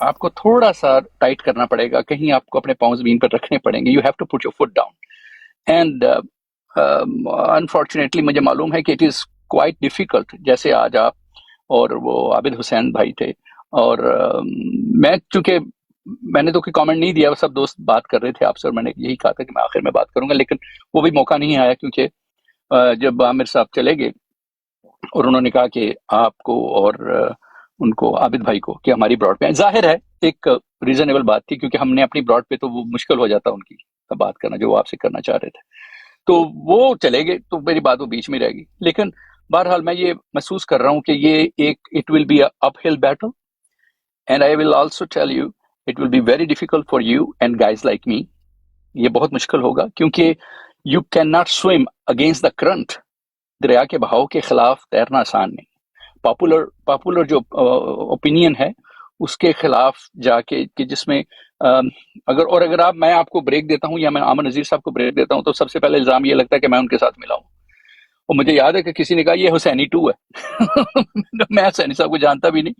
آپ کو تھوڑا سا ٹائٹ کرنا پڑے گا, کہیں آپ کو اپنے پاؤں زمین پر رکھنے پڑیں گے. You have to put your foot down. And unfortunately مجھے معلوم ہے کہ اٹ از کوائٹ ڈیفیکلٹ. جیسے آج آپ اور وہ عابد حسین بھائی تھے, اور میں چونکہ میں نے تو کوئی کامنٹ نہیں دیا, سب دوست بات کر رہے تھے آپ سے, اور میں نے یہی کہا تھا کہ میں آخر میں بات کروں گا, لیکن وہ بھی موقع نہیں آیا, کیونکہ جب عامر صاحب چلے گئے اور انہوں نے کہا کہ آپ کو اور ان کو, عابد بھائی کو, کہ ہماری براڈ پہ ظاہر ہے ایک ریزنیبل بات تھی, کیونکہ ہم نے اپنی براڈ پہ تو وہ مشکل ہو جاتا ان کی بات کرنا جو وہ آپ سے کرنا چاہ رہے تھے, تو وہ چلے گئے, تو میری بات وہ بیچ میں رہ گئی. لیکن بہرحال میں یہ محسوس کر رہا ہوں کہ یہ ایک it will be uphill battle, and I will also tell you it will be very difficult for you and guys like me. یہ بہت مشکل ہوگا, کیونکہ you can not swim against the current. دریا کے بہاؤ کے خلاف تیرنا آسان نہیں. پاپولر جو اوپینین ہے اس کے خلاف جا کے, کہ جس میں اگر میں آپ کو بریک دیتا ہوں یا میں عامر نذیر صاحب کو بریک دیتا ہوں, تو سب سے پہلے الزام یہ لگتا ہے کہ میں ان کے ساتھ ملا ہوں. اور مجھے یاد ہے کہ کسی نے کہا یہ حسینی 2 ہے. میں حسینی صاحب کو جانتا بھی نہیں,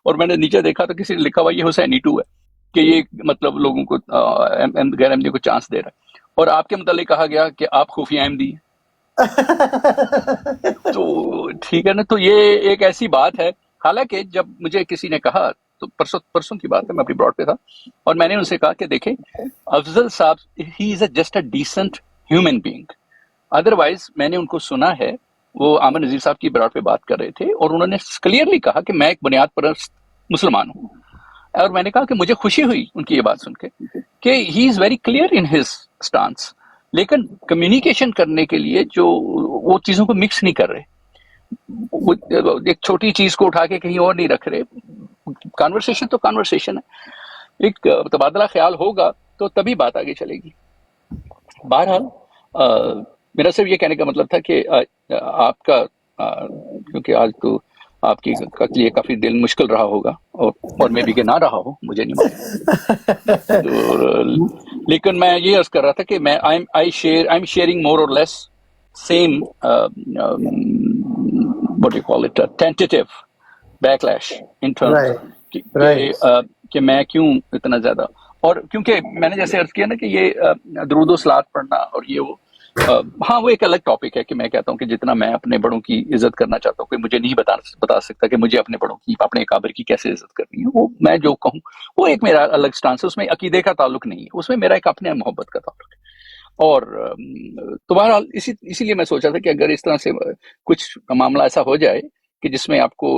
اور میں نے نیچے دیکھا تو کسی نے لکھا ہوا یہ حسینی 2 ہے, کہ یہ مطلب لوگوں کو غیر احمدی کو چانس دے رہا ہے. اور آپ کے متعلق کہا گیا کہ آپ خفیہ احمدی ہیں. تو ٹھیک ہے نا, تو یہ ایک ایسی بات ہے. حالانکہ جب مجھے کسی نے کہا, تو پرسوں کی بات ہے, میں اپنی براڈ پہ تھا, اور میں نے ان سے کہا کہ دیکھیں افضل صاحب he is just a decent human being. Otherwise میں نے ان کو سنا ہے, وہ عامر نذیر صاحب کی براڈ پہ بات کر رہے تھے, اور انہوں نے کلیئرلی کہا کہ میں ایک بنیاد پرست مسلمان ہوں. اور میں نے کہا کہ مجھے خوشی ہوئی ان کی یہ بات سن کے کہ he is very clear in his stance, لیکن کمیونیکیشن کرنے کے لیے جو وہ چیزوں کو مکس نہیں کر رہے, ایک چھوٹی چیز کو اٹھا کے کہیں اور نہیں رکھ رہے. کانورسیشن تو کانورسیشن ہے, ایک تبادلہ خیال ہوگا تو تبھی بات آگے چلے گی. بہرحال میرا صرف یہ کہنے کا مطلب تھا کہ آپ کا, کیونکہ آج تو آپ کی لیے کافی دل مشکل رہا ہوگا, اور میں بھی کہ نہ رہا ہو, مجھے نہیں معلوم. لیکن میں یہ عرض کر رہا تھا کہ میں آئی ایم شیئرنگ مور اور less same what do you call it, tentative backlash in terms کہ میں کیوں اتنا زیادہ, اور کیونکہ میں نے جیسے عرض کیا نا کہ یہ درود و صلوات پڑھنا اور یہ وہ, ہاں وہ ایک الگ ٹاپک ہے کہ میں کہتا ہوں کہ جتنا میں اپنے بڑوں کی عزت کرنا چاہتا ہوں, کوئی مجھے نہیں بتا سکتا کہ مجھے اپنے بڑوں کی, اپنے اکابر کی کیسے عزت کرنی ہے. وہ میں جو کہوں وہ ایک میرا الگ سٹانس ہے, اس میں عقیدے کا تعلق نہیں ہے, اس میں میرا ایک اپنے محبت کا تعلق ہے. اور تو بہرحال اسی لیے میں سوچا تھا کہ اگر اس طرح سے کچھ معاملہ ایسا ہو جائے کہ جس میں آپ کو,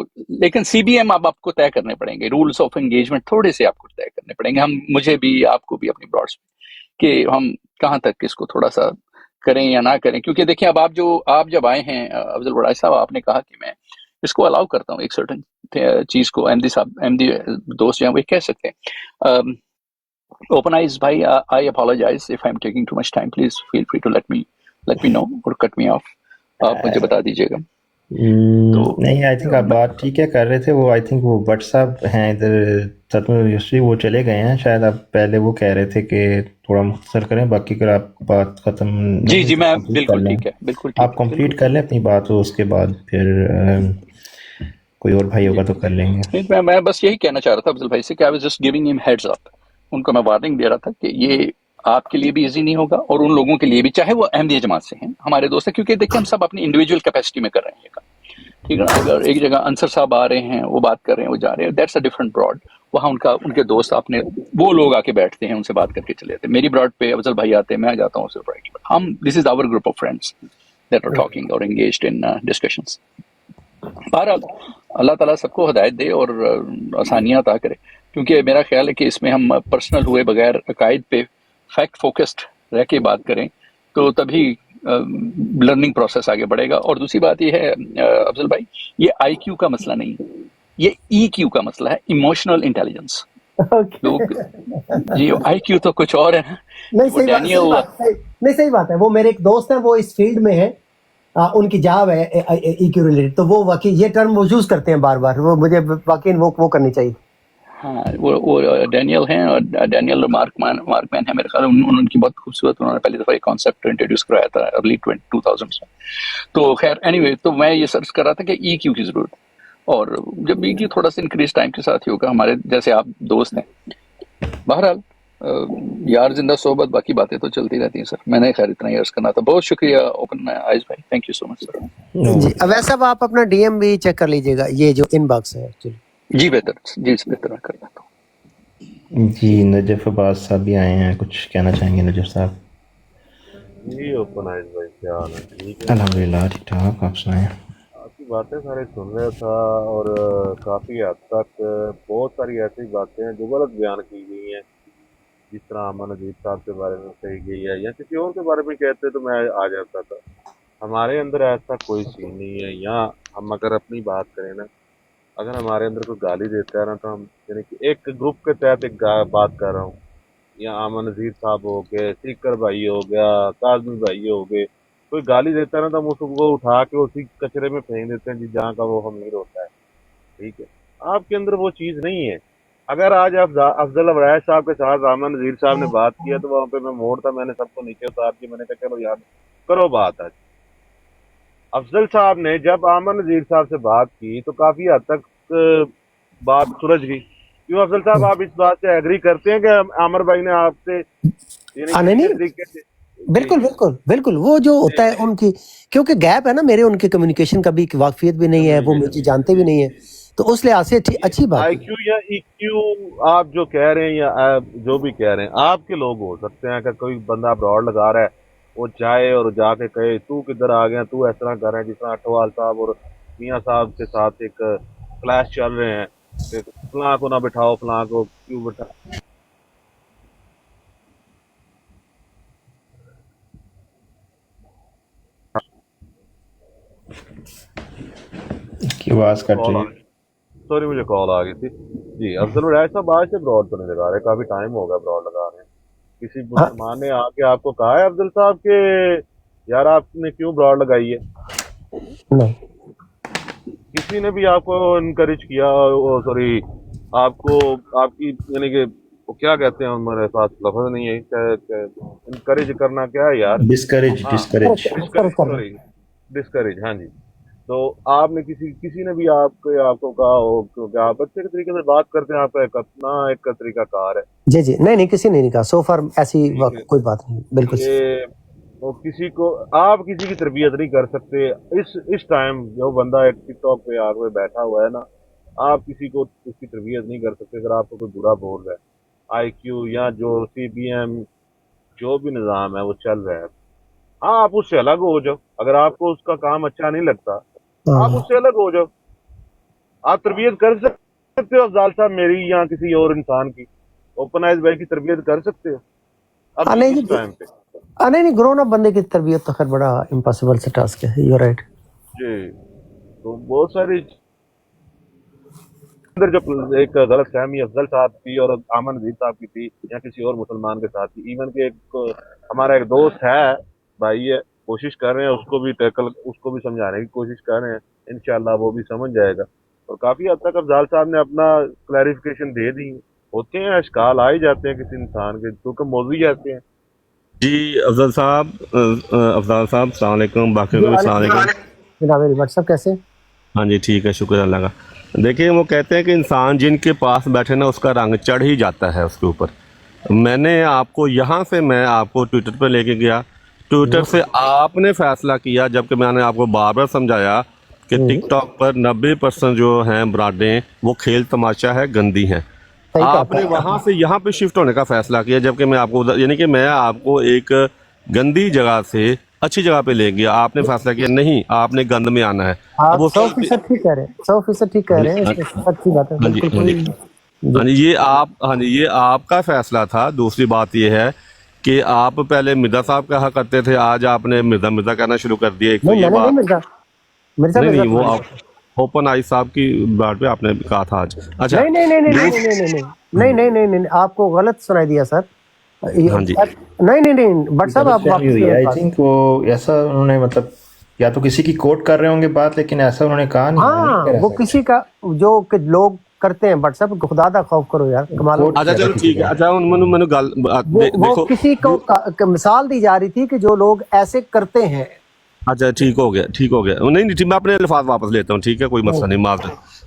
لیکن سی بی ایم آپ کو طے کرنے پڑیں گے, رولز آف انگیجمنٹ تھوڑے سے آپ کو طے کرنے پڑیں گے, مجھے بھی آپ کو بھی اپنی براڈس میں, کہ ہم کہاں تک اس کو تھوڑا سا کریں یا نہ کریں. کیونکہ دیکھیں اب آپ جب آئے ہیں افضل بڑائی صاحب, آپ نے کہا کہ میں اس کو الاؤ کرتا ہوں ایک سرٹن چیز کو, احمدی صاحب احمدی دوست جو ہیں وہ کہہ سکتے ہیں. Open eyes bhai, I apologize if I'm taking too much time. Please feel free to let me know or cut me off. آپ مجھے بتا دیجیے گا. نہیں, آئی تھنک آپ بات ٹھیک ہے کر رہے تھے. وہ آئی تھنک وہ بٹ صاحب ہیں ادھر تتم یوسفی, وہ چلے گئے ہیں شاید. آپ پہلے وہ کہہ رہے تھے کہ تھوڑا مختصر کریں, باقی اگر آپ بات ختم جی میں بالکل ٹھیک ہے, بالکل آپ کمپلیٹ کر لیں اپنی بات, اس کے بعد پھر کوئی اور بھائی ہوگا تو کر لیں گے. میں بس یہی کہنا چاہ رہا تھا افضل بھائی سے کہ I was just giving him heads up. ان کو میں وارننگ دے رہا تھا کہ یہ آپ کے لیے بھی ایزی نہیں ہوگا, اور ان لوگوں کے لیے بھی, چاہے وہ احمدیہ جماعت سے ہیں, ہمارے دوست ہیں, کیونکہ دیکھیں ہم سب اپنی انڈیویجول کیپیسٹی میں کر رہے ہیں یہ کام, ٹھیک ہے نا. اگر ایک جگہ انصر صاحب آ رہے ہیں, وہ بات کر رہے ہیں, وہ جا رہے ہیں, دیٹس اے ڈفرنٹ براڈ. وہاں ان کے دوست اپنے وہ لوگ آ کے بیٹھتے ہیں, ان سے بات کر کے چلے جاتے ہیں. میری براڈ پہ افضل بھائی آتے ہیں, میں جاتا ہوں ہم, this is our group of friends that are talking اور انگیجڈ ان ڈسکشنس. بہرحال اللہ تعالیٰ سب کو ہدایت دے اور آسانیاں عطا کرے, کیونکہ میرا خیال ہے کہ اس میں ہم پرسنل ہوئے بغیر عقائد پہ فیکٹ فوکسڈ رہ کے بات کریں تو تبھی لرننگ پروسیس آگے بڑھے گا. اور دوسری بات یہ ہے افضل بھائی, یہ آئی کیو کا مسئلہ نہیں, یہ ای کیو کا مسئلہ ہے, ایموشنل انٹیلیجنس. جی آئی کیو تو کچھ اور ہے نا. نہیں صحیح بات ہے. وہ میرے ایک دوست ہیں, وہ اس فیلڈ میں ہیں, ان کی جاب ہے ای کیو ریلیٹڈ, تو وہ واقعی یہ ٹرم وہ یوز کرتے ہیں بار بار, وہ مجھے واقعی وہ کرنی چاہیے. ہاں وہ ڈینیل ہیں, اور ڈینیل مارک مین ہے میرے خیال. ان کی بہت خوبصورت, انہوں نے پہلی دفعہ یہ کانسیپٹ انٹروڈیوس کرایا تھا ارلی 2000s میں. تو خیر اینی وے, تو میں یہ سرچ کر رہا تھا کہ ای کیو کی ضرورت, اور جب یہ تھوڑا سا انکریز ٹائم کے ساتھ ہی ہوگا. ہمارے جیسے آپ دوست ہیں, بہرحال یار زندہ صحبت, باقی باتیں تو چلتی رہتی ہیں سر. میں نے خیر اتنا ہی عرض کرنا تھا. بہت شکریہ اوپن آئز بھائی, تھینک یو سو مچ سر. جی ویسا آپ اپنا ڈی ایم بھی چیک کر لیجیے گا, یہ جو ان باکس ہے ایکچولی. جی بہتر, جی بہتر میں کر لیتا ہوں. جی نجف عباس صاحب بھی آئے ہیں, کچھ کہنا چاہیں گے نجف صاحب؟ جی اوپن آئز بھائی کیا حال ہے؟ ٹھیک ہے الحمدللہ ٹھیک ٹھاک, آپ سنائیں. آپ کی باتیں سارے سن رہا تھا, اور کافی حد تک بہت ساری ایسی باتیں ہیں جو غلط بیان کی گئی ہیں, جس طرح امن عزیز صاحب کے بارے میں کہی گئی ہے یا کسی اور کے بارے میں کہتے تو میں آ جاتا تھا. ہمارے اندر ایسا کوئی سین نہیں ہے. یہاں ہم اگر اپنی بات کریں نا, اگر ہمارے اندر کوئی گالی دیتا ہے نا, تو ہم یعنی کہ ایک گروپ کے تحت ایک بات کر رہا ہوں, یا امن نذیر صاحب ہو گئے, سیکر بھائی ہو گیا, کاظمی بھائی ہو گئے, کوئی گالی دیتا ہے نا تو ہم اس کو اٹھا کے اسی کچرے میں پھینک دیتے ہیں جی جہاں کا وہ امیر ہوتا ہے. ٹھیک ہے, آپ کے اندر وہ چیز نہیں ہے. اگر آج افضل ابرائے صاحب کے ساتھ امن نذیر صاحب نے بات کیا تو وہاں پہ میں موڑ تھا, میں نے سب کو نیچے اتار کے میں نے کہا چلو یار کرو بات. آج افضل صاحب نے جب امن نذیر صاحب سے بات کی تو کافی حد تک بات سلجھ گئی. کیوں افضل صاحب آپ اس بات سے ایگری کرتے ہیں کہ عامر بھائی نے آپ سے یعنی کسی طریقے سے؟ بالکل بالکل بالکل, وہ جو ہوتا ہے ان کی, کیونکہ گیپ ہے نا میرے ان کے کمیونیکیشن کا بھی واقفیت بھی نہیں ہے, وہ مجھے جانتے بھی نہیں ہے, تو اس لحاظ سے اچھی بات آئی ہے. کیو یا ای کیو آپ جو کہہ رہے ہیں یا جو بھی کہہ رہے ہیں, آپ کے لوگ ہو سکتے ہیں کہ کوئی بندہ براڈ لگا رہا ہے, وہ جائے اور جا کے کہے تو کدھر آ گیا, تو اس طرح کر رہے ہیں جس طرح اٹھوال صاحب اور میاں صاحب کے ساتھ ایک کلاش چل رہے ہیں کہ فلاں کو نہ بٹھاؤ, فلاں کو کیوں بٹھاؤ. کی آواز کٹ رہی ہے. سوری مجھے کال آ گئی تھی. جی افضل الرائے صاحب آج سے براڈ تو نہیں لگا رہے, کافی ٹائم ہو گیا براڈ لگا رہے ہیں. کسی مسلمان نے آ کے آپ کو کہا ہے افضل صاحب کہ یار آپ نے کیوں براڈ لگائی ہے؟ نہیں, کسی نے بھی آپ کو انکریج کیا؟ سوری آپ کو آپ کی یعنی کہ وہ کیا کہتے ہیں, میرے پاس لفظ نہیں ہے, انکریج کرنا کیا ہے یار, ڈسکریج ہاں سوری ڈسکریج, ہاں جی. تو آپ نے کسی نے بھی آپ کو کہا ہو کہ آپ اچھے طریقے سے بات کرتے ہیں, آپ کا ایک طریقہ کار ہے. جی جی نہیں کسی نے نہیں کہا سو فار, ایسی کوئی بات نہیں. بالکل یہ کسی کو آپ کسی کی تربیت نہیں کر سکتے. اس ٹائم جو بندہ ایک ٹک ٹاک پہ آ کے بیٹھا ہوا ہے نا, آپ کسی کو اس کی تربیت نہیں کر سکتے. اگر آپ کو کوئی برا بول رہا ہے, آئی کیو یا جو سی بی ایم جو بھی نظام ہے وہ چل رہا ہے, ہاں آپ اس سے الگ ہو جاؤ. اگر آپ کو اس کا کام اچھا نہیں لگتا آپ اس سے الگ ہو جاؤ. آپ تربیت کر سکتے ہو افضال صاحب میری یا کسی اور انسان کی, اوپن آئز بھائی کی تربیت کر سکتے ہو اب اس ٹائم پہ؟ نہیں گرون اپ بندے کی تربیت تو خیر بڑا امپاسبل سے ٹاسک ہے. You right. جی تو بہت ساری اندر جو ایک غلط فہمی افضل صاحب کی اور امن نذیر صاحب کی تھی یا کسی اور مسلمان کے ساتھ تھی, ایون کہ ہمارا ایک دوست ہے بھائی ہے, کوشش کر رہے ہیں اس کو بھی ٹیکل, اس کو بھی سمجھانے کی کوشش کر رہے ہیں, انشاءاللہ وہ بھی سمجھ جائے گا. اور کافی حد تک افضال صاحب نے اپنا کلیریفیکیشن دے دی. ہوتے ہیں اشکال آ ہی جاتے ہیں کسی انسان کے, کیونکہ موضوع آتے ہیں. جی افضل صاحب السلام علیکم, باقی کو بھی السلام علیکم. جناب واٹس ایپ کیسے؟ ہاں جی ٹھیک ہے, شکر اللہ کا. دیکھیں وہ کہتے ہیں کہ انسان جن کے پاس بیٹھے نا اس کا رنگ چڑھ ہی جاتا ہے اس کے اوپر. میں نے آپ کو یہاں سے میں آپ کو ٹویٹر پہ لے کے گیا, ٹویٹر سے آپ نے فیصلہ کیا, جبکہ میں نے آپ کو بار بار سمجھایا کہ ٹک ٹاک پر 90% جو ہیں برانڈیں وہ کھیل تماشا ہے, گندی ہیں. آپ نے وہاں سے یہاں پہ شفٹ ہونے کا فیصلہ کیا, جبکہ میں آپ کو یعنی کہ میں آپ کو ایک گندی جگہ سے اچھی جگہ پہ لے گیا. آپ نے فیصلہ کیا نہیں, آپ نے گند میں آنا ہے. آپ 100% ٹھیک کہہ رہے ہیں, 100% ٹھیک کہہ رہے ہیں, اچھی بات ہے. ہاں جی یہ آپ کا فیصلہ تھا. دوسری بات یہ ہے کہ آپ پہلے مرزا صاحب کہا کرتے تھے, آج آپ نے مرزا کہنا شروع کر دیا. ایک تو یہ بات نہیں, وہ آپ اوپن آئی صاحب کی بات پہ آپ نے کہا تھا آج. اچھا نہیں آپ کو غلط سنائی دیا سر. ہاں جی نہیں بٹ صاحب آپ آئی تھنک وہ ایسا انہوں نے مطلب یا تو کسی کی کوٹ کر رہے ہوں گے بات, لیکن ایسا انہوں نے کہا نہیں. ہاں وہ کسی کا جو لوگ کرتے ہیں, بٹ صاحب خدا دا خوف کرو یار, کمال. اچھا چلو ٹھیک ہے. اچھا میں گل وہ کسی کو مثال دی جا رہی تھی کہ جو لوگ ایسے کرتے ہیں. اچھا ٹھیک ہو گیا نہیں میں اپنے الفاظ واپس لیتا ہوں, ٹھیک ہے, کوئی مسئلہ نہیں, معاف.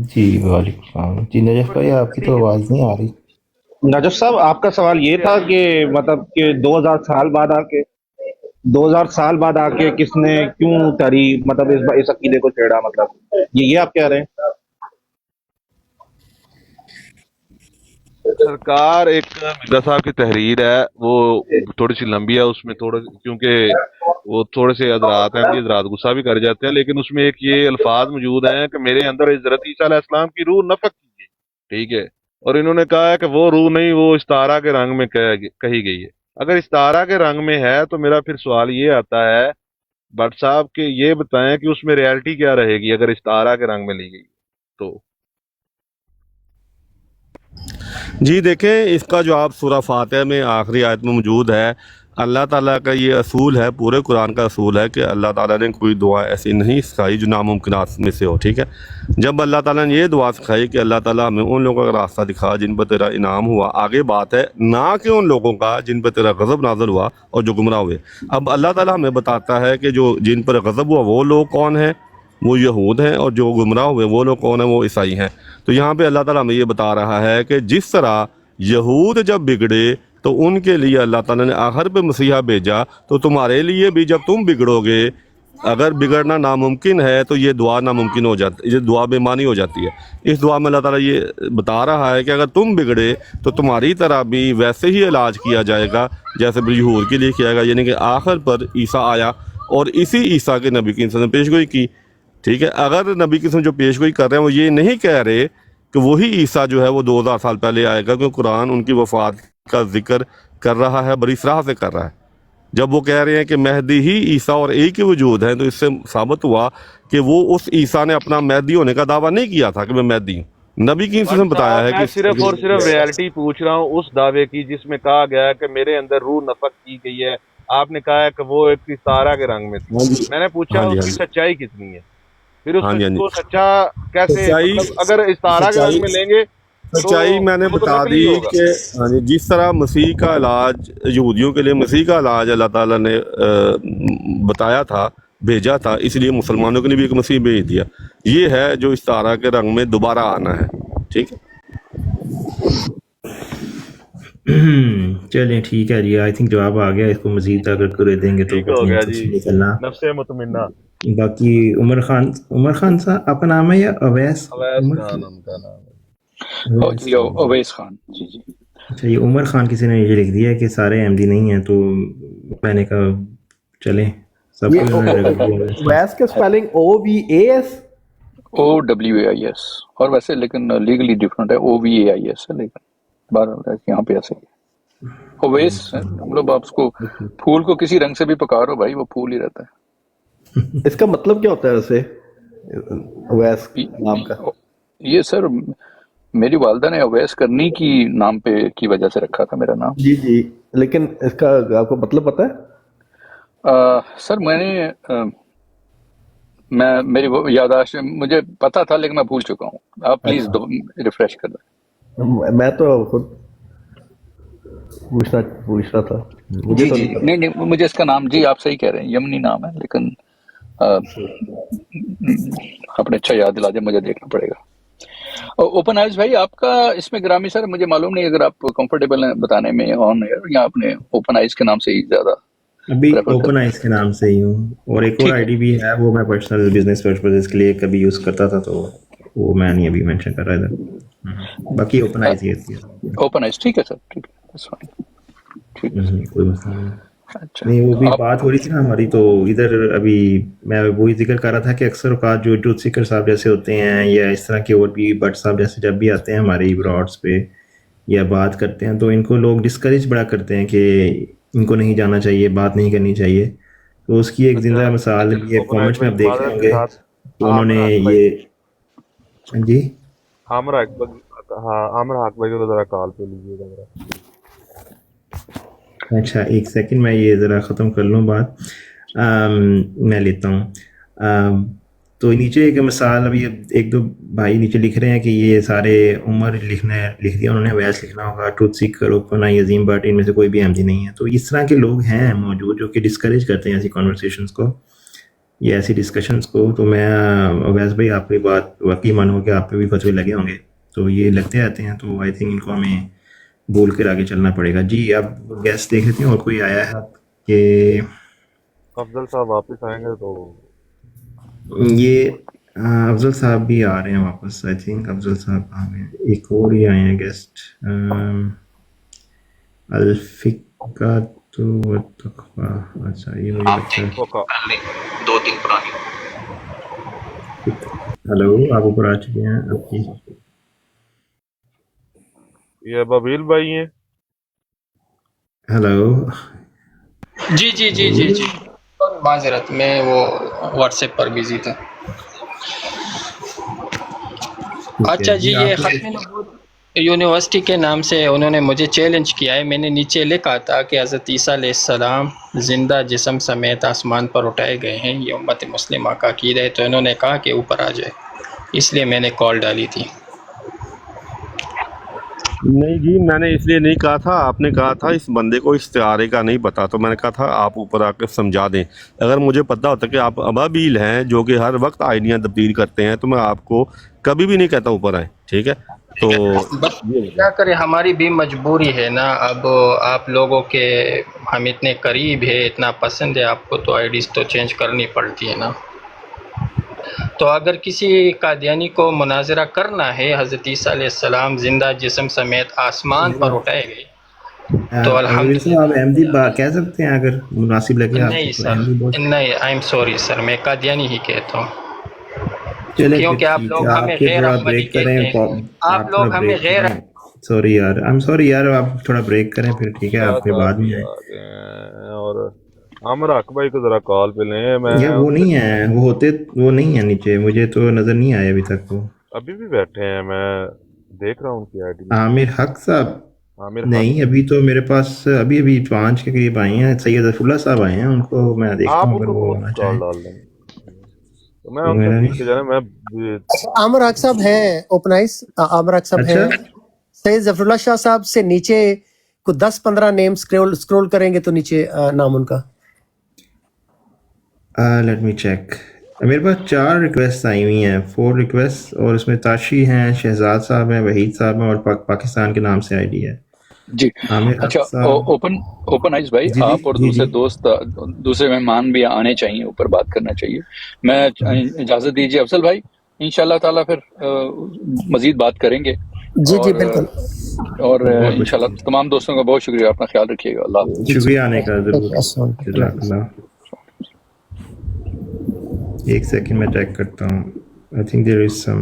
جی وعلیکم السلام جی نجف بھائی آپ کی تو آواز نہیں آ رہی نجف صاحب آپ کا سوال یہ تھا کہ مطلب کہ 2000 سال بعد آ کے کس نے کیوں تحریک مطلب اس عقیدے کو چھیڑا، مطلب یہ آپ کہہ رہے ہیں؟ سرکار ایک مرزا صاحب کی تحریر ہے، وہ تھوڑی سی لمبی ہے، اس میں تھوڑا کیونکہ وہ تھوڑے سے حضرات ہیں، حضرات غصہ بھی کر جاتے ہیں، لیکن اس میں ایک یہ الفاظ موجود ہیں کہ میرے اندر حضرت عیسیٰ علیہ السلام کی روح نفخ کی گئی، ٹھیک ہے، اور انہوں نے کہا ہے کہ وہ روح نہیں، وہ استارہ کے رنگ میں کہی گئی ہے۔ اگر استارہ کے رنگ میں ہے تو میرا پھر سوال یہ آتا ہے بٹ صاحب کہ یہ بتائیں کہ اس میں ریالٹی کیا رہے گی اگر استارہ کے رنگ میں لی گئی تو؟ جی دیکھیں، اس کا جواب سورہ فاتحہ میں آخری آیت میں موجود ہے۔ اللہ تعالیٰ کا یہ اصول ہے، پورے قرآن کا اصول ہے کہ اللہ تعالیٰ نے کوئی دعا ایسی نہیں سکھائی جو ناممکنات میں سے ہو، ٹھیک ہے۔ جب اللہ تعالیٰ نے یہ دعا سکھائی کہ اللہ تعالیٰ ہمیں ان لوگوں کا راستہ دکھا جن پر تیرا انعام ہوا، آگے بات ہے نہ کہ ان لوگوں کا جن پر تیرا غضب نازل ہوا اور جو گمراہ ہوئے۔ اب اللہ تعالیٰ ہمیں بتاتا ہے کہ جو جن پر غضب ہوا وہ لوگ کون ہیں، وہ یہود ہیں، اور جو گمراہ ہوئے وہ لوگ کون ہیں، وہ عیسائی ہیں۔ تو یہاں پہ اللہ تعالیٰ ہمیں یہ بتا رہا ہے کہ جس طرح یہود جب بگڑے تو ان کے لیے اللہ تعالیٰ نے آخر پہ مسیحا بھیجا، تو تمہارے لیے بھی جب تم بگڑو گے، اگر بگڑنا ناممکن ہے تو یہ دعا ناممکن ہو جاتی، یہ دعا بے معنی ہو جاتی ہے۔ اس دعا میں اللہ تعالیٰ یہ بتا رہا ہے کہ اگر تم بگڑے تو تمہاری طرح بھی ویسے ہی علاج کیا جائے گا جیسے یہود کے لیے کیا گیا، یعنی کہ آخر پر عیسیٰ آیا اور اسی عیسیٰ کے نبی کی نے پیش گوئی کی، ٹھیک ہے۔ اگر نبی کی جو پیش گوئی کر رہے ہیں وہ یہ نہیں کہہ رہے کہ وہی عیسیٰ جو ہے وہ 2000 سال پہلے آئے گا، کیونکہ قرآن ان کی وفات کا ذکر کر رہا ہے، بڑی صراحت سے کر رہا ہے۔ جب وہ کہہ رہے ہیں کہ مہدی ہی عیسیٰ اور ایک ہی وجود ہے، تو اس سے ثابت ہوا کہ وہ اس عیسیٰ نے اپنا مہدی ہونے کا دعویٰ نہیں کیا تھا کہ میں مہدی ہوں۔ نبی کی نے بتایا ہے میں کہ صرف اور صرف ریالٹی پوچھ رہا ہوں اس دعوے کی جس میں کہا گیا ہے کہ میرے اندر روح نفخ کی گئی ہے، آپ نے کہا ہے کہ وہ ایک ستارہ کے رنگ میں تھی، میں نے پوچھا اس کی سچائی کتنی ہے، پھر اس کو سچا کیسے، مطلب اگر استارہ کے رنگ میں لیں گے سچائی میں نے بتا دی کہ جس طرح مسیح کا علاج یہودیوں کے لیے مسیح کا علاج اللہ تعالیٰ نے بتایا تھا، بھیجا تھا، اس لیے مسلمانوں کے لیے بھی ایک مسیح بھیج دیا۔ یہ ہے جو استارہ کے رنگ میں دوبارہ آنا ہے، ٹھیک ہے۔ چلیں ٹھیک ہے جی، آئی تھنک جواب آ گیا، اس کو مزید اگر کرے دیں گے تو ہو گیا جی، نکلنا۔ نفس مطمئنہ۔ باقی عمر خان صاحب آپ کا نام ہے یا اویس؟ اویس خان ان کا نام ہے۔ اویس خان، جی جی۔ اچھا، یہ عمر خان کسی نے یہ لکھ دیا ہے کہ سارے احمدی نہیں ہیں، تو میں نے کہا چلیں سب کو ویس کا سپیلنگ OVAS OWAIS، اور ویسے لیکن لیگلی ڈفرنٹ ہے، OVAIS ہے، لیکن بہرحال یہاں پہ ایسے ہی اویس ہے۔ مطلب آپ اس کو پھول کو کسی رنگ سے بھی پکارو بھائی، وہ پھول ہی رہتا ہے۔ اس کا مطلب کیا ہوتا ہے ویسے اویس نام کا؟ یہ سر میری والدہ نے اویس کرنی کی نام پہ کی وجہ سے رکھا تھا میرا نام۔ جی جی، لیکن اس کا آپ کو مطلب پتہ ہے؟ سر میری وہ یادداشت مجھے پتا تھا لیکن میں بھول چکا ہوں، آپ پلیز ریفریش کر دیں۔ میں تو خود پوچھ رہا تھا، مجھے تو نہیں مجھے اس کا نام، جی آپ صحیح کہہ رہے ہیں، یمنی نام ہے، لیکن آپ نے اچھا یاد دلا دیا، مجھے دیکھنا پڑے گا۔ اوپن آئز بھائی آپ کا اس میں گرامی سر مجھے معلوم نہیں اگر آپ کمفرٹیبل ہیں بتانے میں آن ایئر، یا آپ نے اوپن آئز کے نام سے ہی زیادہ؟ ابھی اوپن آئز کے نام سے ہی ہوں، اور ایک اور آئی ڈی بھی ہے، وہ میں پرسنل بزنس پرپز کے لیے کبھی یوز کرتا تھا، تو وہ میں نہیں ابھی مینشن کر رہا تھا۔ باقی اوپن آئز ہی ہے۔ اوپن آئز ٹھیک ہے سر، ٹھیک ہے، کوئی مسئلہ نہیں۔ نہیں، وہ بھی بات ہو رہی تھی نا ہماری، تو ادھر ابھی میں وہی ذکر کر رہا تھا کہ اکثر اوقات جو ٹروتھ سیکر صاحب جیسے ہوتے ہیں، یا اس طرح کے اور بھی بٹ صاحب جیسے جب بھی آتے ہیں ہمارے براڈس پہ یا بات کرتے ہیں، تو ان کو لوگ ڈسکریج بڑا کرتے ہیں کہ ان کو نہیں جانا چاہیے، بات نہیں کرنی چاہیے۔ تو اس کی ایک زندہ مثال یہ کامنٹس میں آپ دیکھ رہے ہوں گے، تو انہوں نے یہ جی عامر حق بھائی کو ذرا کال پہ لیجیے گا۔ اچھا ایک سیکنڈ، میں یہ ذرا ختم کر لوں بات، میں لیتا ہوں۔ تو نیچے ایک مثال، ابھی ایک دو بھائی نیچے لکھ رہے ہیں کہ یہ سارے عمر لکھ دیا انہوں نے، ویس لکھنا ہوگا، truth seeker, open eye, Azeem Butt, ان میں سے کوئی بھی احمدی نہیں ہے۔ تو اس طرح کے لوگ ہیں موجود جو کہ ڈسکریج کرتے ہیں ایسی کانورسیشنز کو۔ یہ ایسی ڈسکشنز کو. تو میں اویس بھائی آپ کی بات واقعی مانوں کہ آپ پہ بھی فتوے لگے ہوں گے, تو یہ لگتے رہتے ہیں, تو آئی تھنک ان کو ہمیں بول کر آگے چلنا پڑے گا. جی اب گیس دیکھ لیتے ہیں اور کوئی آیا ہے کہ افضل صاحب واپس آئیں گے تو یہ افضل صاحب بھی آ رہے ہیں واپس. آئی تھنک افضل صاحب آ گئے. ایک اور ہی آئے ہیں گیسٹ, الفقہ تو تقویٰ. اچھا یہ مجھے لگتا ہے دو تین پرانی. ہلو آپ اوپر آ چکے ہیں آپ کی. یہ ابابیل بھائی ہیں. ہلو جی جی جی جی جی معذرت, میں وہ واٹس ایپ پر بزی تھا. اچھا جی, یہ ختم نبوت یونیورسٹی کے نام سے انہوں نے مجھے چیلنج کیا ہے. میں نے نیچے لکھا تھا کہ حضرت عیسیٰ علیہ السلام زندہ جسم سمیت آسمان پر اٹھائے گئے ہیں, یہ امت مسلمہ کا عقیدہ ہے. تو انہوں نے کہا کہ اوپر آ جائے, اس لیے میں نے کال ڈالی تھی. نہیں جی, میں نے اس لیے نہیں کہا تھا. آپ نے کہا تھا اس بندے کو استعارے کا نہیں پتا, تو میں نے کہا تھا آپ اوپر آ کے سمجھا دیں. اگر مجھے پتا ہوتا کہ آپ ابابیل ہیں جو کہ ہر وقت آئیڈیاں تبدیل کرتے ہیں, تو میں آپ کو کبھی بھی نہیں کہتا اوپر آئیں. ٹھیک ہے, تو بس کیا کریں, ہماری بھی مجبوری ہے نا. اب آپ لوگوں کے ہم اتنے قریب ہے, اتنا پسند ہے آپ کو, تو آئی ڈیز تو چینج کرنی پڑتی ہے نا. تو اگر کسی قادیانی کو مناظرہ کرنا ہے حضرت عیسیٰ علیہ السلام زندہ جسم سمیت آسمان پر اٹھائے گئے, تو الحمدللہ. آپ احمدی کہہ سکتے ہیں اگر مناسب لگے آپ نہیں کو, تو سر, احمدی بہت. نہیں, آئی ایم سوری سر, میں قادیانی ہی کہتا ہوں, چلے پھر کیونکہ آپ ٹھیک ہے, لوگ ہمیں آپ پھر غیر تھوڑا احمدی بریک کریں. کہتے ہیں. آپ آپ تھوڑا لوگ ہمیں بریک غیر کریں. سوری یار, آئی ایم سوری یار, آپ تھوڑا بریک کریں پھر. ٹھیک ہے, شاہ آپ کے صاحب بعد بھی میں آئیں. آ گئے ہیں, اور عامر حق بھائی کو ذرا کال پہ لیں. میں یا وہ نہیں ہے, وہ نہیں ہے نیچے, مجھے تو نظر نہیں آئے ابھی تک. وہ ابھی بھی بیٹھے ہیں, میں دیکھ رہا ہوں ان کی آئی ڈی. عامر حق صاحب عامر نہیں, ابھی تو میرے پاس ابھی 5 کے قریب آئے ہیں. سید ظفر اللہ صاحب آئے ہیں, ان کو میں دیکھتا آپ ہوں ان اگر کو وہ خود آنا کال چاہیں. ڈال دیں. تو میں ان سے میرا پوچھ کے نہیں. جانا. میں عامر حق صاحب ہیں اوپنائز, عامر حق صاحب اچھا, ہیں. سید ظفر اللہ شاہ صاحب سے نیچے کو 10-15 نیم اسکرول کریں گے تو نیچے نام ان کا. Let me check. میرے پاس 4 ریکویسٹ آئی ہوئی ہیں, 4 ریکویسٹ, اور اس میں تاشی ہیں, شہزاد صاحب ہیں, وحید صاحب ہیں, اور پاکستان کے نام سے آئی ڈی ہے. جی عامر حق اچھا, صاحب. اوپن آئز بھائی, جی جی آپ اور جی دوسرے جی. دوست, دوسرے مہمان بھی آنے چاہیے, اوپر بات کرنا چاہیے. میں اجازت دیجیے افضل بھائی, انشاءاللہ تعالیٰ پھر مزید بات کریں گے. جی جی اور بالکل. بہت بہت انشاءاللہ شکریہ, تمام دوستوں کا بہت شکریہ, اپنا خیال رکھیے گا. اللہ حافظ. شکریہ آنے کا, ضرور. السلام علیکم. جزاک اللہ. ایک سیکنڈ میں چیک کرتا ہوں. I think there is some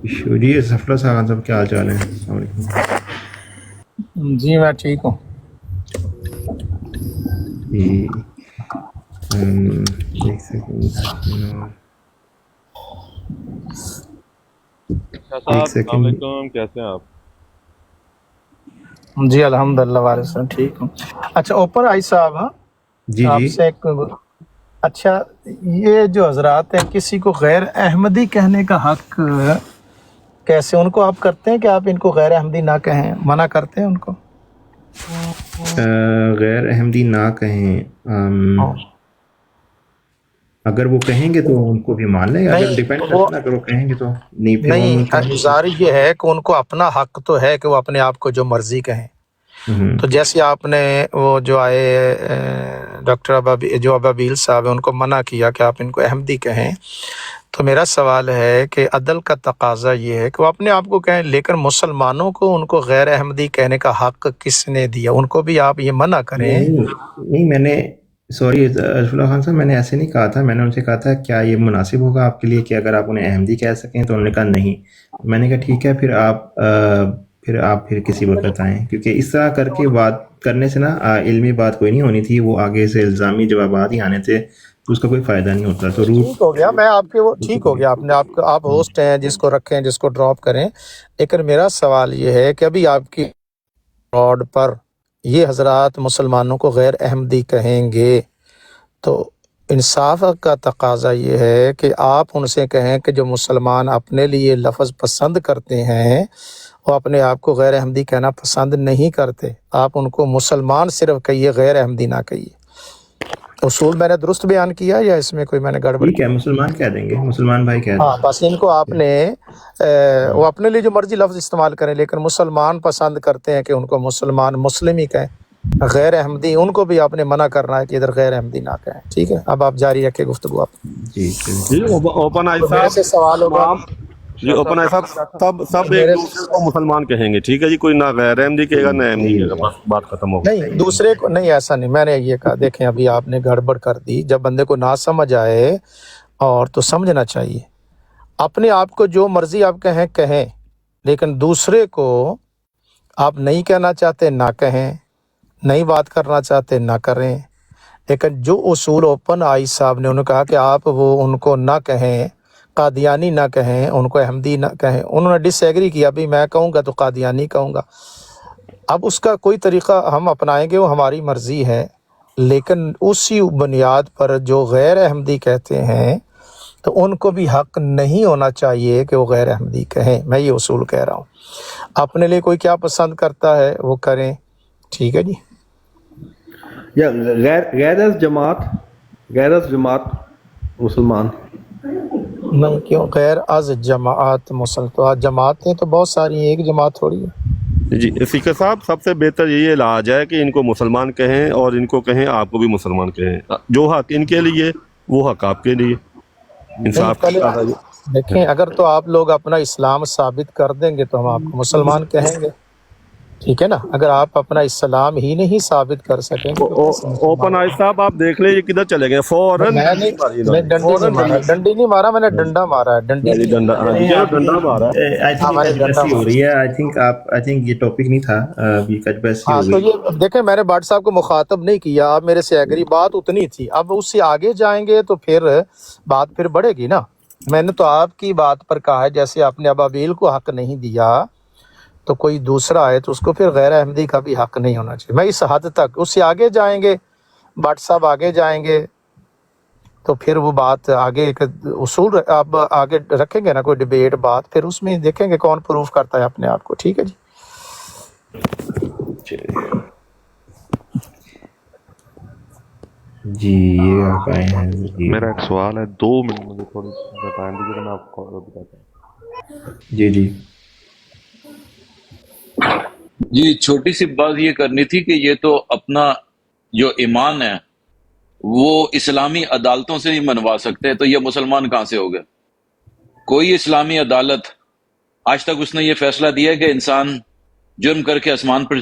issue. جی ظفر صاحب کیا حال چال ہیں؟ السلام علیکم. جی میں ٹھیک ہوں. جی ایک سیکنڈ, شاہ صاحب ایک السلام سیکنڈ. علیکم, کیسے ہیں آپ؟ جی الحمدللہ وارث صاحب ٹھیک ہوں. اچھا اوپر آئی صاحب, ہاں جی آپ جی. سے ایک, اچھا یہ جو حضرات ہیں کسی کو غیر احمدی کہنے کا حق کیسے, ان کو آپ کرتے ہیں کہ آپ ان کو غیر احمدی نہ کہیں, منع کرتے ہیں ان کو؟ غیر احمدی نہ کہیں, اگر وہ کہیں گے تو ان کو بھی مان لیں. اگر نہیں ڈیپینڈ وہ کرتا ہے, اگر وہ کہیں گے تو نہیں, پھر نہیں, ہم کہیں گے. گزارش یہ ہے کہ ان کو اپنا حق تو ہے کہ وہ اپنے آپ کو جو مرضی کہیں. تو جیسے آپ نے وہ جو آئے ڈاکٹر ابابیل صاحب ہیں, ان کو منع کیا کہ آپ ان کو احمدی کہیں, تو میرا سوال ہے کہ عدل کا تقاضا یہ ہے کہ وہ اپنے آپ کو کہیں, لیکن مسلمانوں کو ان کو غیر احمدی کہنے کا حق کس نے دیا؟ ان کو بھی آپ یہ منع کریں. نہیں, میں نے سوری ظفر اللہ خان صاحب, میں نے ایسے نہیں کہا تھا. میں نے ان سے کہا تھا کیا یہ مناسب ہوگا آپ کے لیے کہ اگر آپ انہیں احمدی کہہ سکیں, تو انہوں نے کہا نہیں. میں نے کہا ٹھیک ہے, پھر آپ کسی وقت آئیں, کیونکہ اس طرح کر کے بات کرنے سے نا علمی بات کوئی نہیں ہونی تھی, وہ آگے سے الزامی جوابات ہی آنے تھے, تو اس کا کوئی فائدہ نہیں ہوتا. تو ٹھیک ہو گیا, میں آپ کے وہ ٹھیک ہو گیا, آپ ہوسٹ ہیں, جس کو رکھیں جس کو ڈراپ کریں. لیکن میرا سوال یہ ہے کہ ابھی آپ کی روڈ پر یہ حضرات مسلمانوں کو غیر احمدی کہیں گے, تو انصاف کا تقاضا یہ ہے کہ آپ ان سے کہیں کہ جو مسلمان اپنے لیے لفظ پسند کرتے ہیں وہ اپنے آپ کو غیر احمدی کہنا پسند نہیں کرتے, آپ ان کو مسلمان صرف کہیے, غیر احمدی نہ کہیے. اصول میں نے درست بیان کیا یا اس میں کوئی میں نے گڑبڑ ٹھیک ہے، مسلمان کہہ دیں گے، مسلمان بھائی کہہ دیں ہاں بس ان کو آپ نے وہ اپنے لیے جو مرضی لفظ استعمال کریں، لیکن مسلمان پسند کرتے ہیں کہ ان کو مسلمان مسلم ہی کہیں، غیر احمدی ان کو بھی آپ نے منع کرنا ہے کہ ادھر غیر احمدی نہ کہیں. ٹھیک ہے، اب آپ جاری رکھیں گفتگو. آپ جی جی اوپن آئی میرے سے سوال ہوگا. جی اوپن آئی صاحب سب ایک دوسرے کو مسلمان کہیں گے، ٹھیک ہے جی، کوئی نہ غیر احمدی کہے گا نہ احمدی کہے گا، بس بات ختم ہو گئی. نہیں دوسرے کو نہیں، ایسا نہیں. میں نے یہ کہا دیکھیں ابھی آپ نے گڑبڑ کر دی. جب بندے کو نہ سمجھ آئے اور تو سمجھنا چاہیے. اپنے آپ کو جو مرضی آپ کہیں، لیکن دوسرے کو آپ نہیں کہنا چاہتے نہ کہیں، نہیں بات کرنا چاہتے نہ کریں. لیکن جو اصول اوپن آئی صاحب نے انہوں نے کہا کہ آپ وہ ان کو نہ کہیں، قادیانی نہ کہیں، ان کو احمدی نہ کہیں، انہوں نے ڈس ایگری کیا. بھی میں کہوں گا تو قادیانی کہوں گا. اب اس کا کوئی طریقہ ہم اپنائیں گے، وہ ہماری مرضی ہے، لیکن اسی بنیاد پر جو غیر احمدی کہتے ہیں تو ان کو بھی حق نہیں ہونا چاہیے کہ وہ غیر احمدی کہیں. میں یہ اصول کہہ رہا ہوں. اپنے لیے کوئی کیا پسند کرتا ہے وہ کریں. ٹھیک ہے جی. یا غیر از جماعت مسلمان نہیں کیوں غیر از جماعت مسلم؟ تو آج جماعتیں تو بہت ساری ہیں، ایک جماعت تھوڑی ہے. جی فقہ صاحب سب سے بہتر یہی علاج ہے کہ ان کو مسلمان کہیں اور ان کو کہیں آپ کو بھی مسلمان کہیں. جو حق ان کے لیے وہ حق آپ کے لیے، انصاف پہلے کا راستہ. دیکھیں اگر تو آپ لوگ اپنا اسلام ثابت کر دیں گے تو ہم آپ کو مسلمان کہیں گے. ٹھیک ہے نا. اگر آپ اپنا اسلام ہی نہیں ثابت کر سکیں گے تو کیسے مسلمان؟ اوپن آئی صاحب آپ دیکھ لیں یہ کدھر چلے گئے فوراً. میں ڈنڈی نہیں مارا، میں نے ڈنڈا مارا ہے. ڈنڈی ڈنڈا مارا. آئی تھنک کچھ بحثی ہو رہی ہے. آئی تھنک یہ ٹاپک نہیں تھا، ابھی کچھ بحثی ہاں ہو تو گئی. یہ دیکھیں میں نے بھٹ صاحب کو مخاطب نہیں کیا، آپ میرے سے ایگری، بات اتنی تھی. اب اس سے آگے جائیں گے تو پھر بات پھر بڑھے گی نا. میں نے تو آپ کی بات پر کہا ہے جیسے آپ نے ابابیل کو حق نہیں دیا تو کوئی دوسرا ہے تو اس کو پھر غیر احمدی کا بھی حق نہیں ہونا چاہیے. میں اس حد تک، اس سے آگے جائیں گے بھٹ صاحب آگے جائیں گے تو پھر وہ بات آگے ایک اصول آپ آگے رکھیں گے نا، کوئی ڈبیٹ بات، پھر اس میں دیکھیں گے کون پروف کرتا ہے اپنے آپ کو. ٹھیک ہے جی. جی یہ آپ آئے ہیں. جی میرا ایک سوال ہے، 2 منٹ مجھے تھوڑی بتا دیجیے، میں آپ کو بتاتا ہوں. جی جی جی چھوٹی سی بات یہ کرنی تھی کہ یہ تو اپنا جو ایمان ہے وہ اسلامی عدالتوں سے نہیں منوا سکتے، تو یہ مسلمان کہاں سے ہو گئے؟ کوئی اسلامی عدالت آج تک اس نے یہ فیصلہ دیا ہے کہ انسان جرم کر کے آسمان پر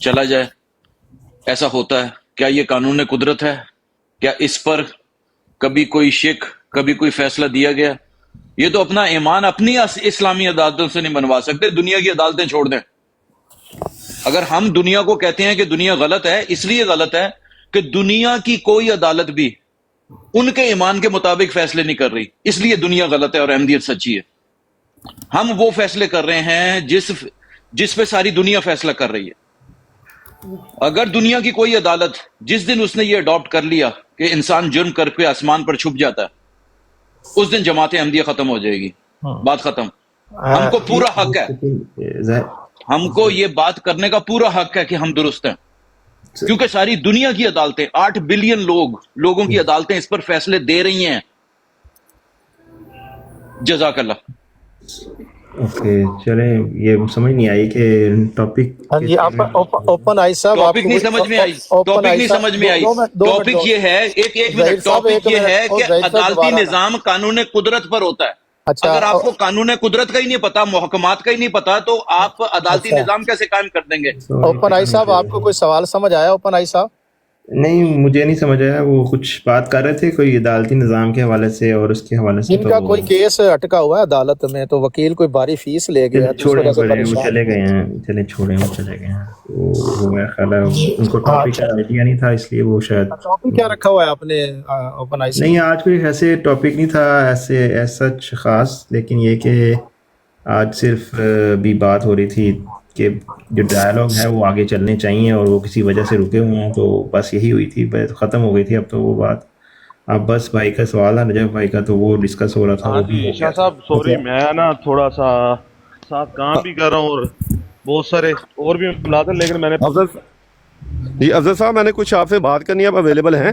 چلا جائے؟ ایسا ہوتا ہے کیا؟ یہ قانون قدرت ہے کیا؟ اس پر کبھی کوئی شک، کبھی کوئی فیصلہ دیا گیا؟ یہ تو اپنا ایمان اپنی اسلامی عدالتوں سے نہیں منوا سکتے، دنیا کی عدالتیں چھوڑ دیں. اگر ہم دنیا کو کہتے ہیں کہ دنیا غلط ہے، اس لیے غلط ہے کہ دنیا کی کوئی عدالت بھی ان کے ایمان کے مطابق فیصلے نہیں کر رہی، اس لیے دنیا غلط ہے اور احمدیت سچی ہے. ہم وہ فیصلے کر رہے ہیں جس پہ ساری دنیا فیصلہ کر رہی ہے. اگر دنیا کی کوئی عدالت جس دن اس نے یہ اڈاپٹ کر لیا کہ انسان جرم کر کے آسمان پر چھپ جاتا ہے، اس دن جماعت احمدیہ ختم ہو جائے گی، بات ختم. ہم کو پورا حق ہے، ہم کو یہ بات کرنے کا پورا حق ہے کہ ہم درست ہیں، کیونکہ ساری دنیا کی عدالتیں، 8 بلین لوگوں کی عدالتیں اس پر فیصلے دے رہی ہیں. جزاک اللہ. اوکے چلیں، یہ سمجھ نہیں آئی کہ ٹاپک اوپن آئی صاحب ٹاپک نہیں سمجھ میں آئی، ٹاپک نہیں سمجھ میں آئی. ٹاپک یہ ہے، ایک منٹ، ٹاپک یہ ہے کہ عدالتی نظام قانون قدرت پر ہوتا ہے. اگر آپ کو قانون قدرت کا ہی نہیں پتا، محکمات کا ہی نہیں پتا، تو آپ عدالتی نظام کیسے قائم کر دیں گے؟ اوپن آئی صاحب آپ کو کوئی سوال سمجھ آیا؟ اوپن آئی صاحب نہیں، مجھے نہیں سمجھ آیا. وہ کچھ بات کر رہے تھے کوئی عدالتی نظام کے حوالے سے اور اس کے حوالے سے. ان کا کوئی کیس اٹکا ہوا ہے عدالت میں تو وکیل کوئی باری فیس لے گیا، چھوڑیں، وہ چلے گئے ہیں، چلیں چھوڑیں، وہ چلے گئے ہیں. وہ میرا خیال ہے ان کو ٹاپک کا آئیڈیا نہیں تھا، اس لیے وہ شاید. ٹاپک کیا رکھا ہوا ہے آپ نے اوپن آئی؟ نہیں آج کوئی ایسے ٹاپک نہیں تھا ایسے سچ خاص، لیکن یہ کہ آج صرف بھی بات ہو رہی تھی کہ جو ڈائلاگ ہے وہ آگے چلنے چاہیے اور وہ کسی وجہ سے رکے ہوئے ہیں، تو بس یہی ہوئی تھی، ختم ہو گئی تھی. اب تو وہ بات اب بس بھائی کا سوال ہے، نجف بھائی کا، تو وہ ڈسکس ہو رہا تھا. شاہ صاحب سوری، میں نا تھوڑا سا ساتھ کام بھی کر رہا ہوں اور بہت سارے اور بھی ملازم، لیکن میں نے جی افضل صاحب میں نے کچھ آپ سے بات کرنی ہے، آپ اویلیبل ہیں؟